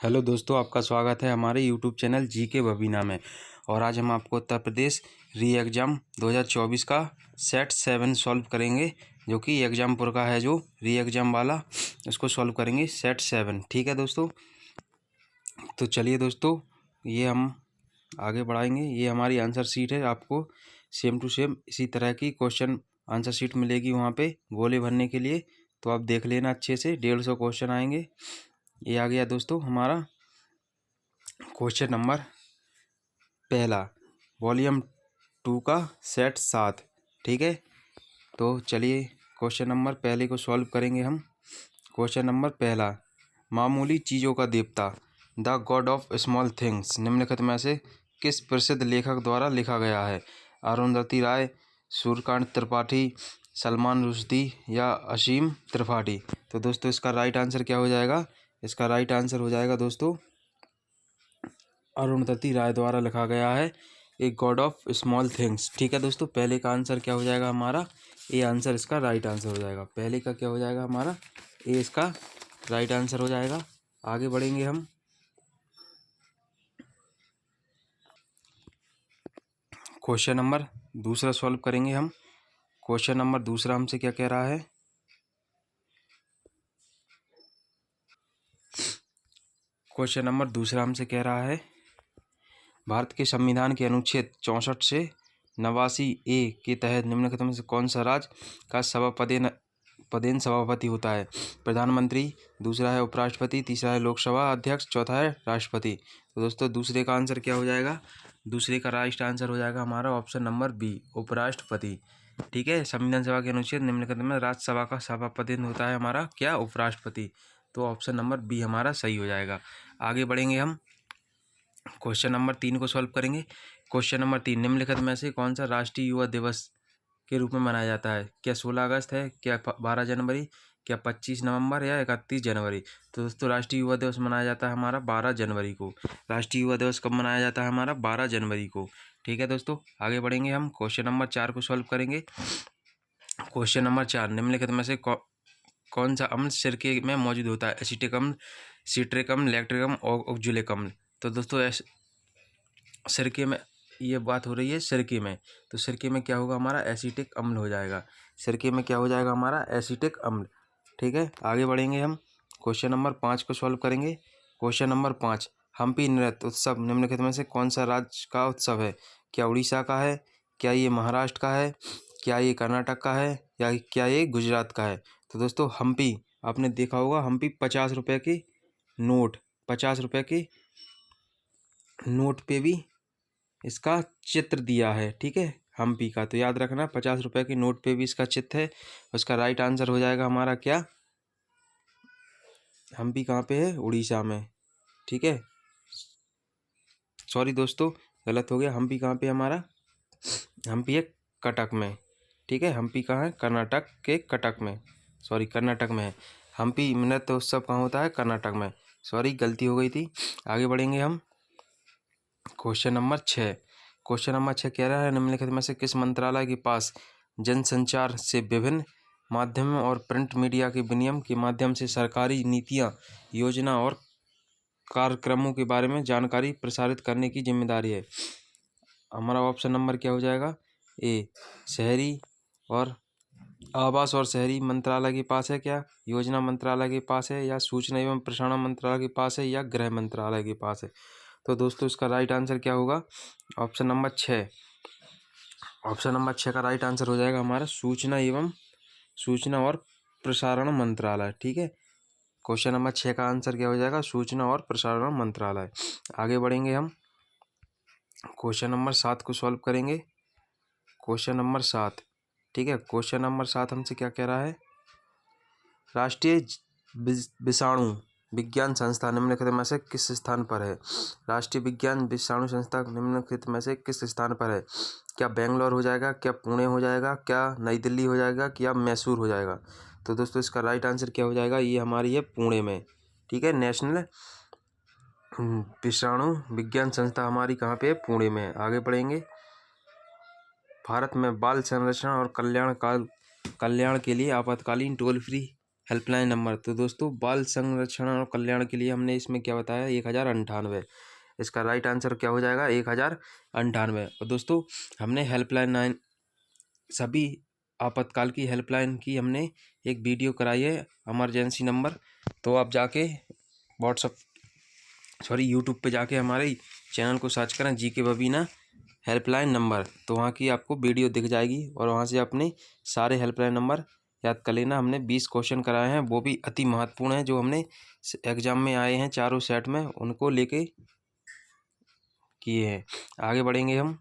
Hello दोस्तों, आपका स्वागत है हमारे यूट्यूब चैनल जीके बबीना में। और आज हम आपको उत्तर प्रदेश री एग्ज़ाम 2024 का सेट 7 सॉल्व करेंगे, जो कि एग्जामपुर का है, जो री एग्ज़ाम वाला उसको सॉल्व करेंगे सेट 7। ठीक है दोस्तों, तो चलिए दोस्तों, ये हम आगे बढ़ाएंगे। ये हमारी आंसर शीट है। आपको सेम टू सेम इसी तरह की क्वेश्चन आंसर शीट मिलेगी वहाँ पे गोले भरने के लिए, तो आप देख लेना अच्छे से। 150 क्वेश्चन आएंगे। ये आ गया दोस्तों हमारा क्वेश्चन नंबर पहला, वॉल्यूम 2 का सेट 7। ठीक है, तो चलिए क्वेश्चन नंबर पहले को सॉल्व करेंगे हम। क्वेश्चन नंबर पहला, मामूली चीज़ों का देवता, the God of small things, निम्नलिखित में से किस प्रसिद्ध लेखक द्वारा लिखा गया है? अरुंधति राय, सूर्यकांत त्रिपाठी, सलमान रुश्दी या असीम त्रिपाठी? तो दोस्तों इसका राइट आंसर क्या हो जाएगा? इसका राइट आंसर हो जाएगा दोस्तों, अरुंधति राय द्वारा लिखा गया है a god of small things. ठीक है दोस्तों, पहले का आंसर क्या हो जाएगा हमारा? ए आंसर इसका राइट आंसर हो जाएगा। पहले का क्या हो जाएगा हमारा? ए इसका राइट आंसर हो जाएगा। आगे बढ़ेंगे हम। क्वेश्चन नंबर दूसरा सॉल्व करेंगे हम। क्वेश्चन नंबर दूसरा हमसे क्या कह रहा है? क्वेश्चन नंबर दूसरा हमसे कह रहा है, भारत के संविधान के अनुच्छेद 64 से 89A के तहत निम्नलिखित में से कौन सा राज्य का पदेन सभापति होता है? प्रधानमंत्री, दूसरा है उपराष्ट्रपति, तीसरा है लोकसभा अध्यक्ष, चौथा है राष्ट्रपति। तो दोस्तों दूसरे का आंसर क्या हो जाएगा? दूसरे का राइट आंसर हो जाएगा हमारा ऑप्शन नंबर बी, उपराष्ट्रपति। ठीक है, संविधान सभा के अनुच्छेद निम्नलिखित में राज्यसभा का सभापति होता है हमारा क्या? उपराष्ट्रपति। तो ऑप्शन नंबर बी हमारा सही हो जाएगा। आगे बढ़ेंगे हम। क्वेश्चन नंबर 3 को सॉल्व करेंगे। क्वेश्चन नंबर 3, निम्नलिखित में से कौन सा राष्ट्रीय युवा दिवस के रूप में मनाया जाता है? क्या 16 अगस्त है, क्या 12 जनवरी, क्या 25 नवंबर या 31 जनवरी? तो दोस्तों राष्ट्रीय युवा दिवस मनाया जाता है हमारा 12 जनवरी को। राष्ट्रीय युवा दिवस कब मनाया जाता है हमारा? 12 जनवरी को। ठीक है दोस्तों, आगे बढ़ेंगे हम। क्वेश्चन नंबर 4 को सॉल्व करेंगे। क्वेश्चन नंबर 4, निम्नलिखित में से कौन सा अम्ल सिरके में मौजूद होता है? एसिटिक अम्ल, सिट्रिक अम्ल, लैक्टिक अम्ल और ऑक्जेलिक अम्ल? तो दोस्तों सिरके में ये बात हो रही है, सिरके में, तो सिरके में क्या होगा हमारा? एसिटिक अम्ल हो जाएगा। सिरके में क्या हो जाएगा हमारा? एसिटिक अम्ल। ठीक है, आगे बढ़ेंगे हम। क्वेश्चन नंबर 5 को सॉल्व करेंगे। क्वेश्चन नंबर 5, हम्पी नृत्य उत्सव निम्नलिखित में से कौन सा राज्य का उत्सव है? क्या उड़ीसा का है, क्या ये महाराष्ट्र का है, क्या ये कर्नाटक का है, या क्या ये गुजरात का है? तो दोस्तों हम्पी, आपने देखा होगा हम्पी 50 रुपये की नोट, 50 रुपये की नोट पे भी इसका चित्र दिया है। ठीक है, हम्पी का, तो याद रखना 50 रुपये की नोट पे भी इसका चित्र है। उसका राइट आंसर हो जाएगा हमारा क्या? हम्पी कहाँ पे है? उड़ीसा में। ठीक है, सॉरी दोस्तों गलत हो गया। हम्पी कहाँ पे हमारा? हम्पी है कटक में। ठीक है, हम्पी कहाँ है? कर्नाटक के कटक में, सॉरी कर्नाटक में है। हम्पी नृत्य उत्सव कहाँ होता है? कर्नाटक में। सॉरी गलती हो गई थी। आगे बढ़ेंगे हम। क्वेश्चन नंबर 6, क्वेश्चन नंबर 6 कह रहा है, निम्नलिखित में से किस मंत्रालय के पास जनसंचार से विभिन्न माध्यमों और प्रिंट मीडिया के विनिमय के माध्यम से सरकारी नीतियां, योजना और कार्यक्रमों के बारे में जानकारी प्रसारित करने की जिम्मेदारी है? हमारा ऑप्शन नंबर क्या हो जाएगा? ए, शहरी और आवास और शहरी मंत्रालय के पास है, क्या योजना मंत्रालय के पास है, या सूचना एवं प्रसारण मंत्रालय के पास है, या गृह मंत्रालय के पास है? तो दोस्तों इसका राइट आंसर क्या होगा? ऑप्शन नंबर 6, ऑप्शन नंबर 6 का राइट आंसर हो जाएगा हमारा सूचना और प्रसारण मंत्रालय। ठीक है, क्वेश्चन नंबर 6 का आंसर क्या हो जाएगा? सूचना और प्रसारण मंत्रालय। आगे बढ़ेंगे हम। क्वेश्चन नंबर 7 को सॉल्व करेंगे। क्वेश्चन नंबर 7, ठीक है, क्वेश्चन नंबर 7 हमसे क्या कह रहा है? राष्ट्रीय विषाणु विज्ञान संस्था निम्नलिखित में से किस स्थान पर है? राष्ट्रीय विज्ञान विषाणु संस्था निम्नलिखित में से किस स्थान पर है? क्या बेंगलोर हो जाएगा, क्या पुणे हो जाएगा, क्या नई दिल्ली हो जाएगा, क्या मैसूर हो जाएगा? तो दोस्तों इसका राइट आंसर क्या हो जाएगा? ये हमारी है पुणे में। ठीक है, नेशनल विषाणु विज्ञान संस्था हमारी कहाँ पे है? पुणे में। आगे बढ़ेंगे। भारत में बाल संरक्षण और कल्याण के लिए आपातकालीन टोल फ्री हेल्पलाइन नंबर। तो दोस्तों बाल संरक्षण और कल्याण के लिए हमने इसमें क्या बताया, 1098। इसका राइट आंसर क्या हो जाएगा, 1098। और दोस्तों हमने हेल्पलाइन 9 सभी आपातकाल की हेल्पलाइन की हमने एक वीडियो कराई है, इमरजेंसी नंबर। तो आप जाके यूट्यूब पे जाके हमारे चैनल को सर्च करें जी के बबीना हेल्पलाइन नंबर, तो वहाँ की आपको वीडियो दिख जाएगी और वहाँ से अपने सारे हेल्पलाइन नंबर याद कर लेना। हमने 20 क्वेश्चन कराए हैं, वो भी अति महत्वपूर्ण है, जो हमने एग्जाम में आए हैं चारों सेट में, उनको लेके किए हैं। आगे बढ़ेंगे हम।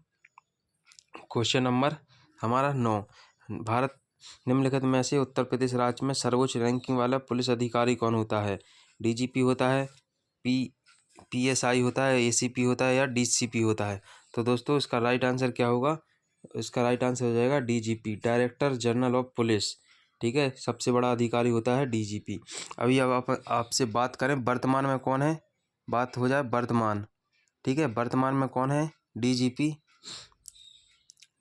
क्वेश्चन नंबर हमारा 9। भारत निम्नलिखित में से उत्तर प्रदेश राज्य में सर्वोच्च रैंकिंग वाला पुलिस अधिकारी कौन होता है? डीजीपी होता है, पीएसआई होता है, एसीपी होता है या डीसीपी होता है? तो दोस्तों इसका राइट आंसर क्या होगा, इसका राइट आंसर हो जाएगा DGP, director general of police. ठीक है, सबसे बड़ा अधिकारी होता है डीजीपी। अभी अब आपसे बात करें वर्तमान में कौन है, बात हो जाए वर्तमान। ठीक है, वर्तमान में कौन है डीजीपी,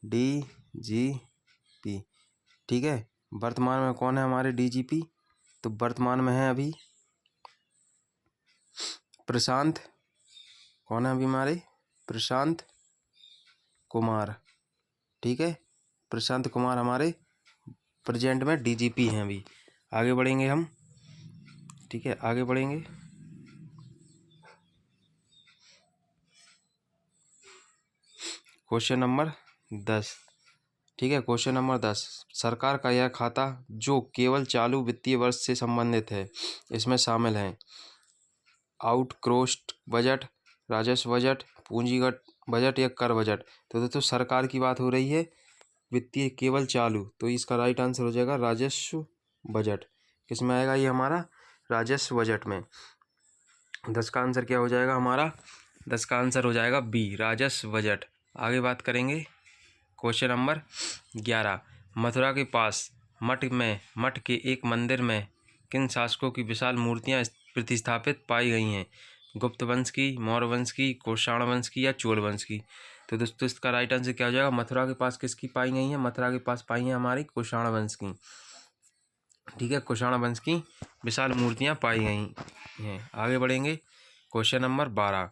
डीजीपी। ठीक है, वर्तमान में कौन है हमारे डीजीपी? तो वर्तमान में है अभी प्रशांत, कौन है अभी हमारे? प्रशांत कुमार। ठीक है, प्रशांत कुमार हमारे प्रेजेंट में डीजीपी हैं अभी। आगे बढ़ेंगे हम। ठीक है, आगे बढ़ेंगे। Question number 10। ठीक है, क्वेश्चन नंबर 10। सरकार का यह खाता जो केवल चालू वित्तीय वर्ष से संबंधित है, इसमें शामिल हैं आउटक्रोस्ट बजट, राजस्व बजट, पूंजीगत बजट या कर बजट? तो दोस्तों सरकार की बात हो रही है, वित्तीय केवल चालू, तो इसका राइट आंसर हो जाएगा राजस्व बजट। किस में आएगा ये हमारा? राजस्व बजट में। 10 का आंसर क्या हो जाएगा हमारा? 10 का आंसर हो जाएगा बी, राजस्व बजट। आगे बात करेंगे। Question number 11। मथुरा के पास मठ के एक मंदिर में किन शासकों की विशाल मूर्तियां प्रतिस्थापित पाई गई हैं? गुप्त वंश की, मौर्य वंश की, कुषाण वंश की या चोल वंश की? तो दोस्तों इसका राइट आंसर क्या हो जाएगा? मथुरा के पास किसकी पाई गई हैं? मथुरा के पास पाई हैं हमारी कुषाण वंश की। ठीक है, कुषाण वंश की विशाल मूर्तियां पाई गई हैं। आगे बढ़ेंगे। Question number 12।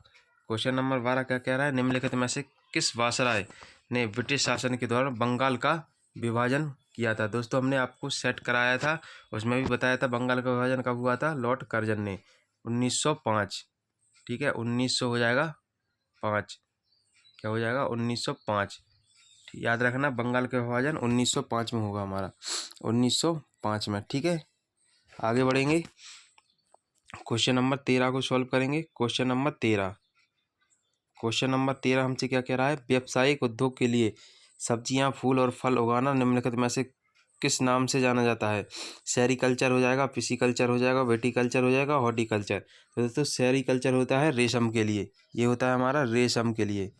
क्वेश्चन नंबर 12 क्या कह रहा है? निम्नलिखित में से किस वायसराय ने ब्रिटिश शासन के दौरान बंगाल का विभाजन किया था? दोस्तों हमने आपको सेट कराया था, उसमें भी बताया था बंगाल का विभाजन कब हुआ था, लॉर्ड कर्जन ने 1905। ठीक है, 1900 हो जाएगा 5, क्या हो जाएगा 1905। याद रखना बंगाल का विभाजन 1905 में होगा हमारा, 1905 में। ठीक है, आगे बढ़ेंगे। क्वेश्चन नंबर 13 को सॉल्व करेंगे। Question number 13। क्वेश्चन नंबर 13 हमसे क्या कह रहा है? व्यावसायिक उद्योग के लिए सब्जियां, फूल और फल उगाना निम्नलिखित में से किस नाम से जाना जाता है? सेरीकल्चर हो जाएगा, पिसीकल्चर हो जाएगा, वेटिकल्चर हो जाएगा, हॉर्टिकल्चर? तो दोस्तों सेरीकल्चर होता है रेशम के लिए, ये होता है हमारा रेशम के लिए,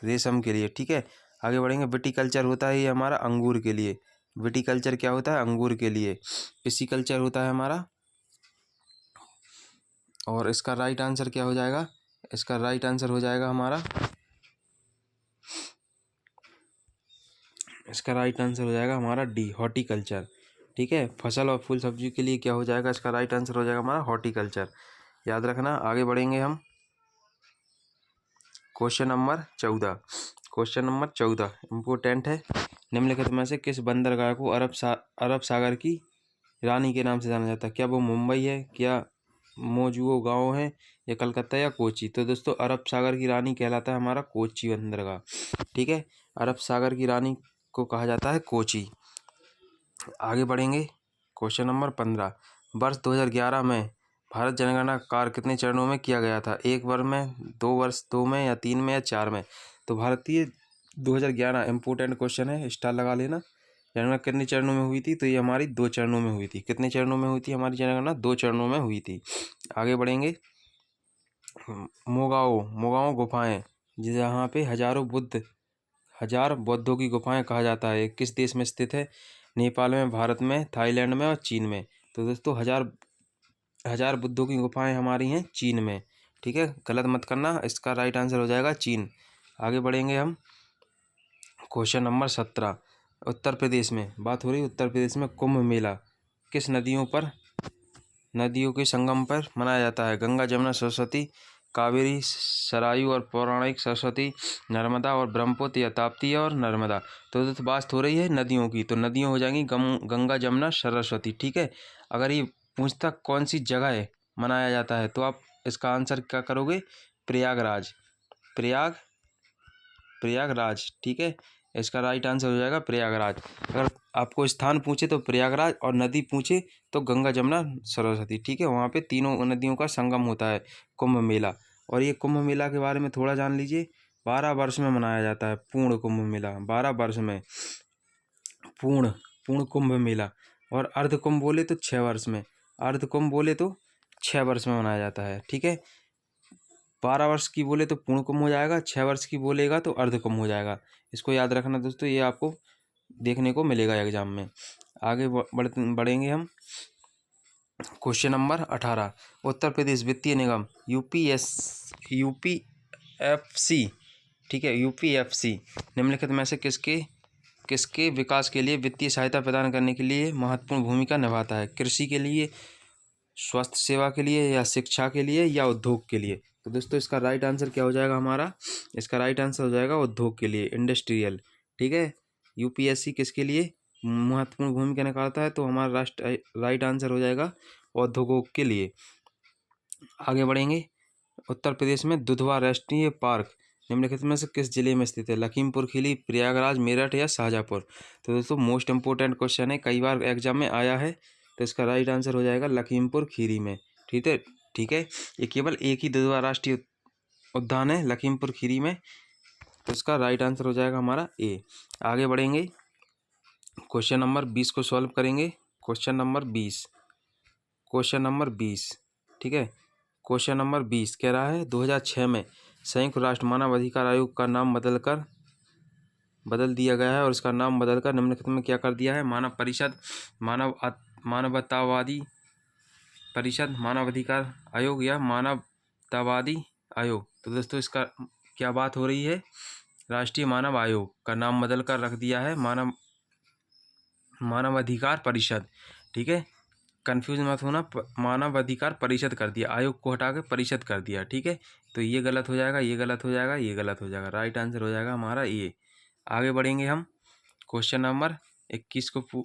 रेशम के लिए। ठीक है, आगे बढ़ेंगे। विटिकल्चर होता है ये हमारा अंगूर के लिए, विटिकल्चर क्या होता है? अंगूर के लिए। पिसीकल्चर होता है हमारा, और इसका राइट आंसर क्या हो जाएगा? इसका राइट आंसर हो जाएगा हमारा, इसका राइट आंसर हो जाएगा हमारा डी, हॉर्टिकल्चर। ठीक है, फसल और फूल सब्जी के लिए क्या हो जाएगा? इसका राइट आंसर हो जाएगा हमारा हॉर्टिकल्चर, याद रखना। आगे बढ़ेंगे हम। Question number 14। Question number 14 important है। निम्नलिखित में से किस बंदरगाह को अरब सागर की रानी के नाम से जाना जाता है? क्या वो मुंबई है, क्या मोजुओ गाँव है, या कलकत्ता या कोची? तो दोस्तों अरब सागर की रानी कहलाता है हमारा कोची बंदरगाह। ठीक है, अरब सागर की रानी को कहा जाता है कोची। आगे बढ़ेंगे। Question number 15। वर्ष 2011 में भारत जनगणना कार्य कितने चरणों में किया गया था? 1 वर्ष में, 2 वर्ष 2 में, या 3 में, या 4 में? तो भारतीय 2011 इम्पोर्टेंट क्वेश्चन है, स्टार लगा लेना। जनगणना कितने चरणों में हुई थी? तो ये हमारी 2 चरणों में हुई थी। कितने चरणों में हुई थी हमारी जनगणना? 2 चरणों में हुई थी। आगे बढ़ेंगे। मोगाओ गुफाएं, जहाँ पे हजार बौद्धों की गुफाएं कहा जाता है, किस देश में स्थित है? नेपाल में, भारत में, थाईलैंड में और चीन में? तो दोस्तों हजार बुद्धों की गुफाएं हमारी हैं चीन में। ठीक है, गलत मत करना, इसका राइट आंसर हो जाएगा चीन। आगे बढ़ेंगे हम। Question number 17। उत्तर प्रदेश में बात हो रही है, उत्तर प्रदेश में कुंभ मेला किस नदियों के संगम पर मनाया जाता है? गंगा, जमुना, सरस्वती, कावेरी, सरायू और पौराणिक सरस्वती, नर्मदा और ब्रह्मपुत्र या ताप्ती और नर्मदा। तो बात हो रही है नदियों की, तो नदियाँ हो जाएंगी गंगा, जमुना, सरस्वती। ठीक है। अगर ये पूछता कौन सी जगह है मनाया जाता है, तो आप इसका आंसर क्या करोगे? प्रयागराज। प्रयागराज। ठीक है, इसका राइट आंसर हो जाएगा प्रयागराज। अगर आपको स्थान पूछे तो प्रयागराज, और नदी पूछे तो गंगा, जमुना, सरस्वती। ठीक है, वहाँ पे तीनों नदियों का संगम होता है कुंभ मेला। और ये कुंभ मेला के बारे में थोड़ा जान लीजिए। 12 वर्ष में मनाया जाता है पूर्ण कुंभ मेला। 12 वर्ष में पूर्ण कुंभ मेला। और अर्ध कुंभ बोले तो 6 वर्ष में। अर्ध कुंभ बोले तो 6 वर्ष में मनाया जाता है। ठीक है, 12 वर्ष की बोले तो पूर्ण कुंभ हो जाएगा, 6 वर्ष की बोलेगा तो अर्ध कुंभ हो जाएगा। इसको याद रखना दोस्तों, ये आपको देखने को मिलेगा एग्जाम में। आगे बढ़ेंगे हम। क्वेश्चन नंबर 18, उत्तर प्रदेश वित्तीय निगम यूपीएफसी। ठीक है, यूपीएफसी निम्नलिखित में से किसके विकास के लिए वित्तीय सहायता प्रदान करने के लिए महत्वपूर्ण भूमिका निभाता है? कृषि के लिए, स्वास्थ्य सेवा के लिए, या शिक्षा के लिए, या उद्योग के लिए? तो दोस्तों इसका राइट आंसर क्या हो जाएगा हमारा? इसका राइट आंसर हो जाएगा उद्योग के लिए, इंडस्ट्रियल। ठीक है, यूपीएससी किसके लिए महत्वपूर्ण भूमिका निभाता है? तो हमारा राइट आंसर हो जाएगा उद्योगों के लिए। आगे बढ़ेंगे। उत्तर प्रदेश में दुधवा राष्ट्रीय पार्क निम्नलिखित में से किस जिले में स्थित है? लखीमपुर खीरी, प्रयागराज, मेरठ या शाहजहाँपुर? तो दोस्तों मोस्ट इंपोर्टेंट क्वेश्चन है, कई बार एग्जाम में आया है। तो इसका राइट आंसर हो जाएगा लखीमपुर खीरी में। ठीक है, ये केवल एक ही दुधवा राष्ट्रीय उद्यान है लखीमपुर खीरी में। तो इसका राइट आंसर हो जाएगा हमारा ए। आगे बढ़ेंगे, क्वेश्चन नंबर 20 को सॉल्व करेंगे। Question number 20। ठीक है, क्वेश्चन नंबर 20 कह रहा है 2006 में संयुक्त राष्ट्र मानव अधिकार आयोग का नाम बदल दिया गया है, और इसका नाम बदलकर निम्नलिखित में क्या कर दिया है? मानव परिषद, मानवतावादी परिषद, मानवाधिकार आयोग, या मानवतावादी आयोग? तो दोस्तों इसका क्या बात हो रही है? राष्ट्रीय मानव आयोग का नाम बदलकर रख दिया है मानवाधिकार परिषद। ठीक है, कंफ्यूज मत होना, मानवाधिकार परिषद कर दिया, आयोग को हटा के परिषद कर दिया। ठीक है, तो ये गलत हो जाएगा, ये गलत हो जाएगा, ये गलत हो जाएगा। राइट आंसर हो जाएगा हमारा ये। आगे बढ़ेंगे हम, क्वेश्चन नंबर 21 को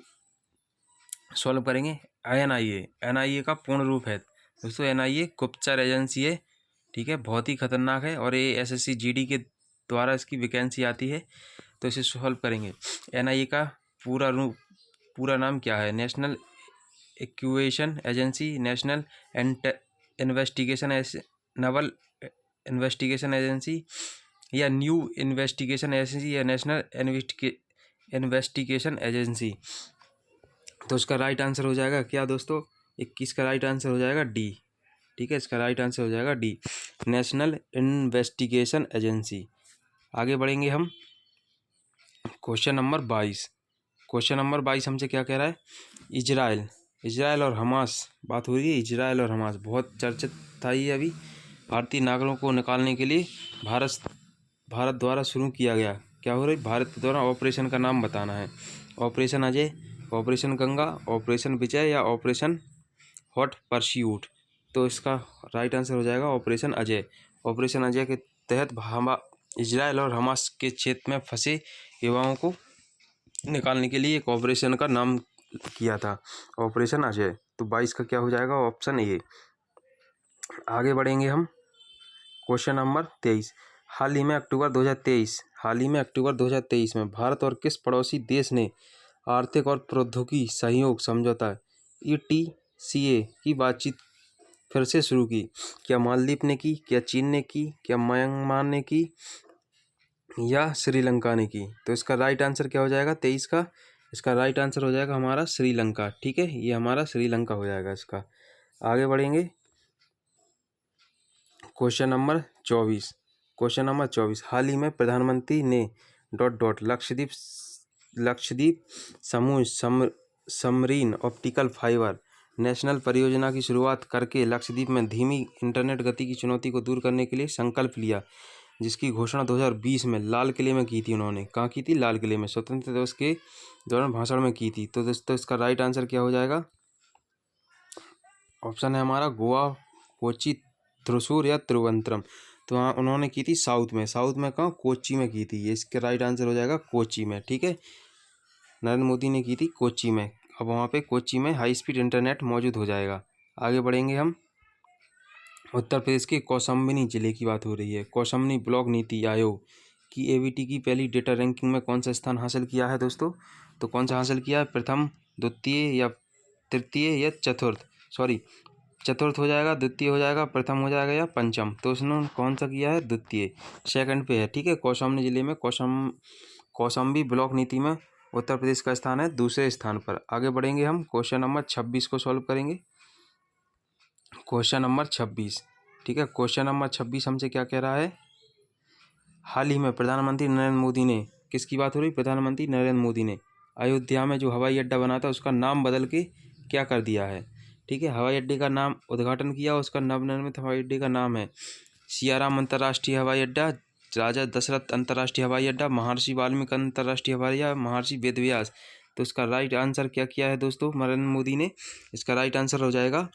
सॉल्व करेंगे। एनआईए का पूर्ण रूप है दोस्तों, एनआईए गुप्तचर एजेंसी है। ठीक है, बहुत ही खतरनाक है, और ये एसएससी जीडी के द्वारा इसकी वैकेंसी आती है। तो इसे सॉल्व करेंगे। एनआईए का पूरा नाम क्या है? National equation agency, national Naval investigation agency, या न्यू इन्वेस्टिगेशन एजेंसी, या नेशनल इन्वेस्टिगेशन एजेंसी? तो इसका राइट आंसर हो जाएगा क्या दोस्तों? 21 का राइट आंसर हो जाएगा डी। ठीक है, इसका राइट आंसर हो जाएगा डी, नेशनल इन्वेस्टिगेशन एजेंसी। आगे बढ़ेंगे हम, क्वेश्चन नंबर 22। क्वेश्चन नंबर 22 हमसे क्या कह रहा है? इजराइल और हमास, बात हो रही है इजराइल और हमास, बहुत चर्चित था ये अभी। भारतीय नागरिकों को निकालने के लिए भारत द्वारा शुरू किया गया, क्या हो रही? भारत द्वारा ऑपरेशन का नाम बताना है। Operation Ajay, operation Ganga, operation Vijay, या ऑपरेशन हॉट परस्यूट? तो इसका राइट आंसर हो जाएगा ऑपरेशन अजय। ऑपरेशन अजय के तहत इजराइल और हमास के क्षेत्र में फंसे युवाओं को निकालने के लिए एक ऑपरेशन का नाम किया था, ऑपरेशन अजय। तो 22 का क्या हो जाएगा? Option A. आगे बढ़ेंगे हम, क्वेश्चन नंबर 23। हाल ही में अक्टूबर 2023 में भारत और किस पड़ोसी देश ने आर्थिक और प्रौद्योगिकी सहयोग समझौता ETCA की बातचीत फिर से शुरू की? क्या मालदीव ने की, क्या चीन ने की, क्या म्यांमार ने की, या श्रीलंका ने की? तो इसका राइट आंसर क्या हो जाएगा 23 का? इसका राइट आंसर हो जाएगा हमारा श्रीलंका। ठीक है, ये हमारा श्रीलंका हो जाएगा इसका। आगे बढ़ेंगे, क्वेश्चन नंबर 24। हाल ही में प्रधानमंत्री ने ... लक्षद्वीप समूह समरीन ऑप्टिकल फाइबर नेशनल परियोजना की शुरुआत करके लक्षद्वीप में धीमी इंटरनेट गति की चुनौती को दूर करने के लिए संकल्प लिया, जिसकी घोषणा 2020 में लाल किले में की थी उन्होंने। कहाँ की थी? लाल किले में, स्वतंत्रता दिवस के दौरान भाषण में की थी। तो दोस्तों इसका राइट आंसर क्या हो जाएगा? ऑप्शन है हमारा गोवा, कोच्चि, त्रिशूर या तिरुवनंतपुरम। तो हाँ, उन्होंने की थी साउथ में। साउथ में कहाँ? कोच्चि में की थी। ये इसका राइट आंसर हो जाएगा कोच्चि में। ठीक है, नरेंद्र मोदी ने की थी कोच्चि में। अब वहाँ पे कोच्चि में हाई स्पीड इंटरनेट मौजूद हो जाएगा। आगे बढ़ेंगे हम। उत्तर प्रदेश के कौशाम्बी जिले की बात हो रही है। कौशाम्बी ब्लॉक नीति आयोग की एबीटी की पहली डेटा रैंकिंग में कौन सा स्थान हासिल किया है दोस्तों? तो कौन सा हासिल किया है? प्रथम, द्वितीय या तृतीय या चतुर्थ? सॉरी, चतुर्थ हो जाएगा, द्वितीय हो जाएगा, प्रथम हो जाएगा या पंचम। तो उसने कौन सा किया है? द्वितीय, सेकंड पे है। ठीक है, कौशाम्बी जिले में कौशाम्बी ब्लॉक नीति में उत्तर प्रदेश का स्थान है दूसरे स्थान पर। आगे बढ़ेंगे हम। क्वेश्चन नंबर 26 को सॉल्व करेंगे। Question number 26। ठीक है, क्वेश्चन नंबर 26 हमसे क्या कह रहा है? हाल ही में प्रधानमंत्री नरेंद्र मोदी ने, किसकी बात हो रही? प्रधानमंत्री नरेंद्र मोदी ने अयोध्या में जो हवाई अड्डा बना था उसका नाम बदल के क्या कर दिया है? ठीक है, हवाई अड्डे का नाम उद्घाटन किया, उसका नवनिर्मित हवाई अड्डे का नाम है सियाराम अंतर्राष्ट्रीय हवाई अड्डा, राजा दशरथ अंतर्राष्ट्रीय हवाई अड्डा, महर्षि वाल्मीकि अंतर्राष्ट्रीय हवाई अड्डा, महर्षि वेदव्यास। तो इसका राइट आंसर क्या किया है दोस्तों नरेंद्र मोदी ने? इसका राइट आंसर हो जाएगा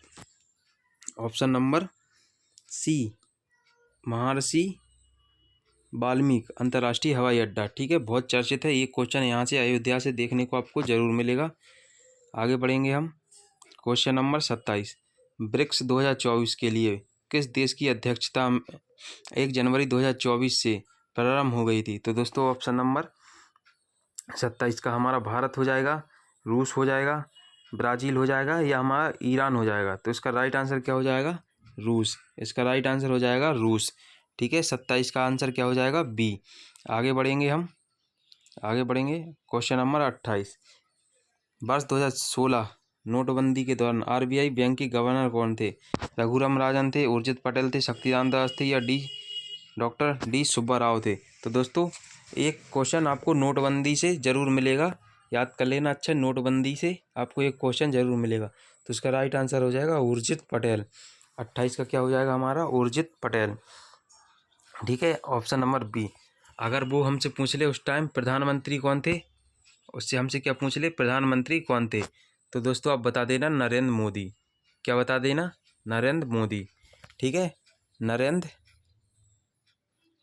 ऑप्शन नंबर सी, महर्षि वाल्मीकि अंतर्राष्ट्रीय हवाई अड्डा। ठीक है, बहुत चर्चित है ये क्वेश्चन, यहाँ से अयोध्या से देखने को आपको जरूर मिलेगा। आगे बढ़ेंगे हम। Question number 27। ब्रिक्स 2024 के लिए किस देश की अध्यक्षता 1 जनवरी 2024 से प्रारंभ हो गई थी? तो दोस्तों ऑप्शन नंबर 27 का हमारा भारत हो जाएगा, रूस हो जाएगा, ब्राज़ील हो जाएगा या हमारा ईरान हो जाएगा। तो इसका राइट आंसर क्या हो जाएगा? रूस। इसका राइट आंसर हो जाएगा रूस। ठीक है, 27 का आंसर क्या हो जाएगा? बी। आगे बढ़ेंगे हम। आगे बढ़ेंगे। Question number 28। वर्ष 2016 नोटबंदी के दौरान आरबीआई बैंक के गवर्नर कौन थे? रघुराम राजन थे, उर्जित पटेल थे, शक्तिकांत दास थे या डॉक्टर डी सुब्बा राव थे? तो दोस्तों एक क्वेश्चन आपको नोटबंदी से ज़रूर मिलेगा, याद कर लेना अच्छा, नोटबंदी से आपको एक क्वेश्चन ज़रूर मिलेगा। तो इसका राइट आंसर हो जाएगा उर्जित पटेल। 28 का क्या हो जाएगा हमारा? उर्जित पटेल। ठीक है, ऑप्शन नंबर बी। अगर वो हमसे पूछ ले उस टाइम प्रधानमंत्री कौन थे, उससे हमसे क्या पूछ ले प्रधानमंत्री कौन थे, तो दोस्तों आप बता देना नरेंद्र मोदी। क्या बता देना? नरेंद्र मोदी। ठीक है, नरेंद्र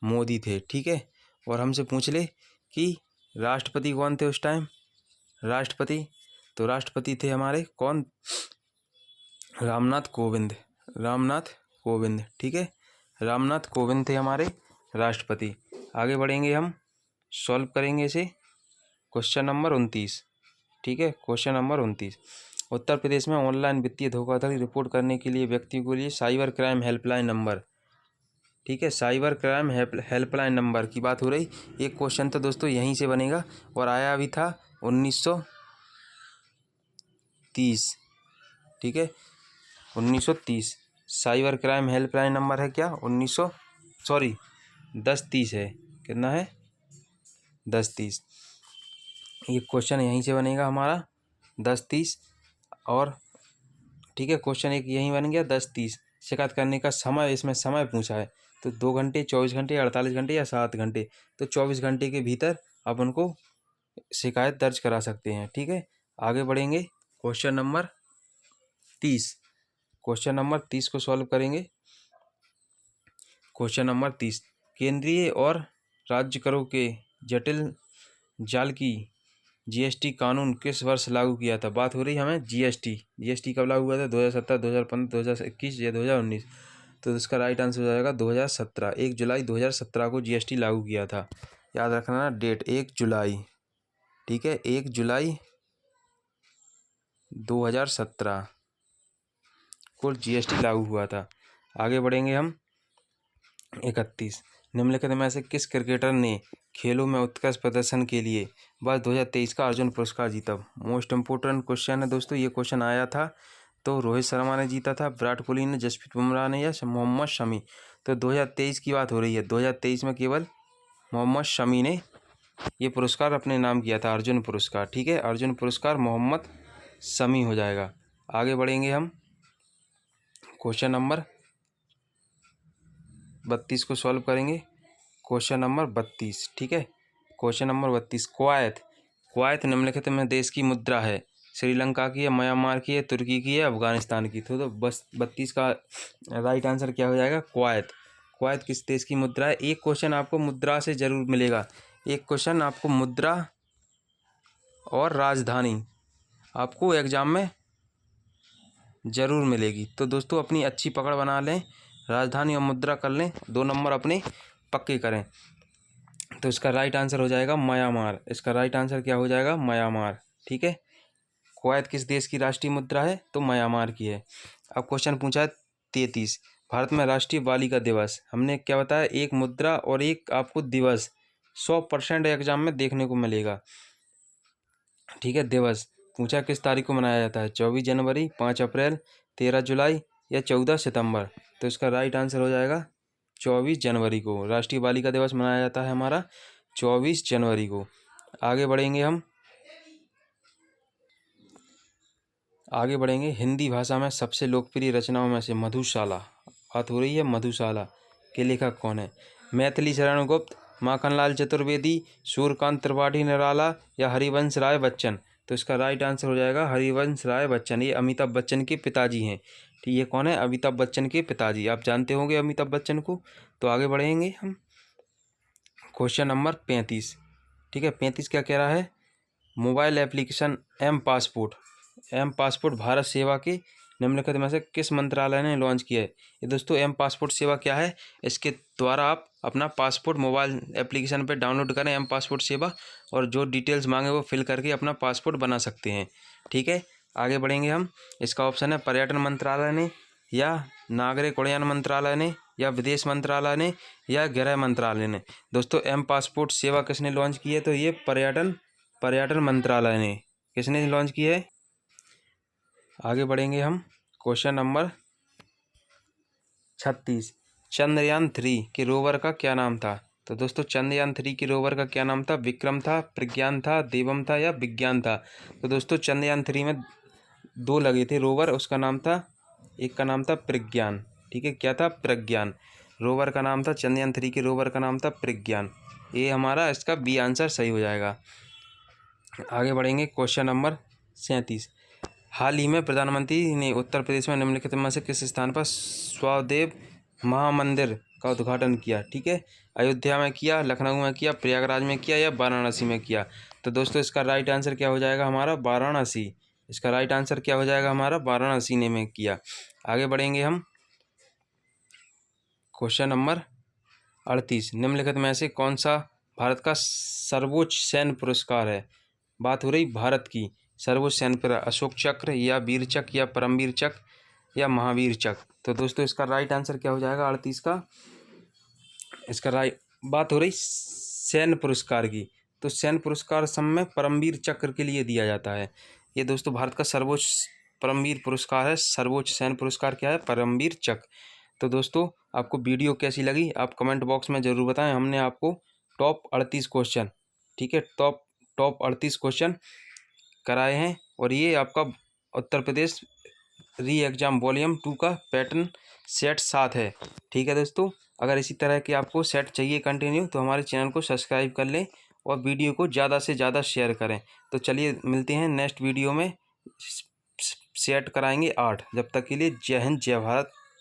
मोदी थे। ठीक है, और हमसे पूछ ले कि राष्ट्रपति कौन थे उस टाइम, राष्ट्रपति, तो राष्ट्रपति थे हमारे कौन? रामनाथ कोविंद। रामनाथ कोविंद। ठीक है, रामनाथ कोविंद थे हमारे राष्ट्रपति। आगे बढ़ेंगे हम, सॉल्व करेंगे इसे। Question number 29। ठीक है, क्वेश्चन नंबर 29। उत्तर प्रदेश में ऑनलाइन वित्तीय धोखाधड़ी रिपोर्ट करने के लिए व्यक्तियों के लिए साइबर क्राइम हेल्पलाइन नंबर, ठीक है, साइबर क्राइम हेल्पलाइन नंबर की बात हो रही। एक क्वेश्चन तो दोस्तों यहीं से बनेगा और आया भी था 1930। ठीक है, 1930 साइबर क्राइम हेल्पलाइन नंबर है क्या? 1030 है। कितना है? 1030। ये क्वेश्चन यहीं से बनेगा हमारा 1030। और ठीक है, क्वेश्चन एक यहीं बन गया 1030। शिकायत करने का समय, इसमें समय पूछा है तो 2 घंटे, 24 घंटे, 48 घंटे या 7 घंटे। तो 24 घंटे के भीतर आप उनको शिकायत दर्ज करा सकते हैं। ठीक है, आगे बढ़ेंगे। Question number 30। क्वेश्चन नंबर 30 को सॉल्व करेंगे। Question number 30। केंद्रीय और राज्य करों के जटिल जाल की जीएसटी कानून किस वर्ष लागू किया था? बात हो रही हमें जीएसटी कब लागू हुआ था? 2017, 2015, 2021 या 2019? तो इसका राइट आंसर हो जाएगा 2017। 1 जुलाई 2017 को जीएसटी लागू किया था। याद रखना डेट, 1 जुलाई। ठीक है, 1 जुलाई 2017 को जीएसटी लागू हुआ था। आगे बढ़ेंगे हम। 31। निम्नलिखित में से किस क्रिकेटर ने खेलों में उत्कृष्ट प्रदर्शन के लिए वर्ष 2023 का अर्जुन पुरस्कार जीता? मोस्ट इम्पोर्टेंट क्वेश्चन है दोस्तों, ये क्वेश्चन आया था। तो रोहित शर्मा ने जीता था, विराट कोहली ने, जसप्रीत बुमराह ने या मोहम्मद शमी? तो 2023 की बात हो रही है। 2023 में केवल मोहम्मद शमी ने ये पुरस्कार अपने नाम किया था, अर्जुन पुरस्कार। ठीक है, अर्जुन पुरस्कार मोहम्मद शमी हो जाएगा। आगे बढ़ेंगे हम। क्वेश्चन नंबर 32 को सॉल्व करेंगे। क्वेश्चन नंबर 32, ठीक है। Question number 32, Kuwait. कुवैत निम्नलिखित में देश की मुद्रा है? श्रीलंका की है, म्यांमार की है, तुर्की की है, अफगानिस्तान की। तो बस 32 का राइट आंसर क्या हो जाएगा? कुवैत। कुवैत किस देश की मुद्रा है? एक क्वेश्चन आपको मुद्रा से जरूर मिलेगा, एक क्वेश्चन आपको मुद्रा और राजधानी आपको एग्जाम में ज़रूर मिलेगी। तो दोस्तों अपनी अच्छी पकड़ बना लें, राजधानी और मुद्रा कर लें, 2 नंबर अपने पक्के करें। तो इसका राइट आंसर हो जाएगा म्यांमार। इसका राइट आंसर क्या हो जाएगा? म्यांमार, ठीक है। कुवैत किस देश की राष्ट्रीय मुद्रा है? तो म्यांमार की है। अब क्वेश्चन पूछा है 33, भारत में राष्ट्रीय बालिका दिवस, हमने क्या बताया? एक मुद्रा और एक आपको दिवस 100% एग्जाम में देखने को मिलेगा, ठीक है। दिवस पूछा किस तारीख को मनाया जाता है? 24 जनवरी, 5 अप्रैल, 13 जुलाई या 14 सितंबर। तो इसका राइट आंसर हो जाएगा 24 जनवरी को राष्ट्रीय बालिका दिवस मनाया जाता है हमारा 24 जनवरी को। आगे बढ़ेंगे। हिंदी भाषा में सबसे लोकप्रिय रचनाओं में से मधुशाला, बात हो रही है मधुशाला के लेखक कौन है? मैथिली शरण गुप्त, माखनलाल चतुर्वेदी, सूर्यकांत त्रिपाठी निराला या हरिवंश राय बच्चन। तो इसका राइट आंसर हो जाएगा हरिवंश राय बच्चन। ये अमिताभ बच्चन के पिताजी हैं, ठीक। ये कौन है? अमिताभ बच्चन के पिताजी। आप जानते होंगे अमिताभ बच्चन को। तो आगे बढ़ेंगे हम। क्वेश्चन नंबर 35, ठीक है। 35 क्या कह रहा है? Mobile application M passport Bharat Seva के निम्नलिखित में से किस मंत्रालय ने लॉन्च किया है? ये दोस्तों एम पासपोर्ट सेवा क्या है? इसके द्वारा आप अपना पासपोर्ट मोबाइल एप्लीकेशन पे डाउनलोड करें एम पासपोर्ट सेवा, और जो डिटेल्स मांगे वो फिल करके अपना पासपोर्ट बना सकते हैं, ठीक है। आगे बढ़ेंगे हम। इसका ऑप्शन है पर्यटन मंत्रालय ने, या नागरिक उड्डयन मंत्रालय ने, या विदेश मंत्रालय ने, या गृह मंत्रालय ने। दोस्तों एम पासपोर्ट सेवा किसने लॉन्च की है? तो ये पर्यटन मंत्रालय ने। किसने लॉन्च की है? आगे बढ़ेंगे हम। क्वेश्चन नंबर 36, चंद्रयान 3 के रोवर का क्या नाम था? तो दोस्तों चंद्रयान 3 के रोवर का क्या नाम था? विक्रम था, प्रज्ञान था, देवम था या विज्ञान था? तो दोस्तों चंद्रयान 3 में 2 लगे थे रोवर, उसका नाम था, एक का नाम था प्रज्ञान, ठीक है। क्या था? प्रज्ञान। रोवर का नाम था, चंद्रयान 3 के रोवर का नाम था प्रज्ञान। ये हमारा इसका बी आंसर सही हो जाएगा। आगे बढ़ेंगे। क्वेश्चन नंबर 37, हाल ही में प्रधानमंत्री ने उत्तर प्रदेश में निम्नलिखित में से किस स्थान पर स्वदेव महामंदिर का उद्घाटन किया? ठीक है, अयोध्या में किया, लखनऊ में किया, प्रयागराज में किया या वाराणसी में किया? तो दोस्तों इसका राइट आंसर क्या हो जाएगा हमारा? वाराणसी। इसका राइट आंसर क्या हो जाएगा हमारा? वाराणसी ने में किया। आगे बढ़ेंगे हम। क्वेश्चन नंबर 38, निम्नलिखित में से कौन सा भारत का सर्वोच्च सैन्य पुरस्कार है? बात हो रही भारत की सर्वोच्च सैन्य पुरस्कार, अशोक चक्र या वीर चक्र या परमवीर चक्र या महावीर चक्र? तो दोस्तों इसका राइट आंसर क्या हो जाएगा 38 का? इसका राइट, बात हो रही सैन्य पुरस्कार की, तो सैन्य पुरस्कार सब में परमवीर चक्र के लिए दिया जाता है। ये दोस्तों भारत का सर्वोच्च परमवीर पुरस्कार है। सर्वोच्च सैन्य पुरस्कार क्या है? परमवीर चक्र। तो दोस्तों आपको वीडियो कैसी लगी आप कमेंट बॉक्स में ज़रूर बताएं। हमने आपको टॉप 38 क्वेश्चन, ठीक है, टॉप 38 क्वेश्चन कराए हैं, और ये आपका उत्तर प्रदेश री एग्ज़ाम वॉल्यूम 2 का पैटर्न सेट 7 है। ठीक है दोस्तों, अगर इसी तरह के आपको सेट चाहिए कंटिन्यू तो हमारे चैनल को सब्सक्राइब कर लें और वीडियो को ज़्यादा से ज़्यादा शेयर करें। तो चलिए मिलते हैं नेक्स्ट वीडियो में, सेट कराएंगे 8। जब तक के लिए जय हिंद, जय भारत।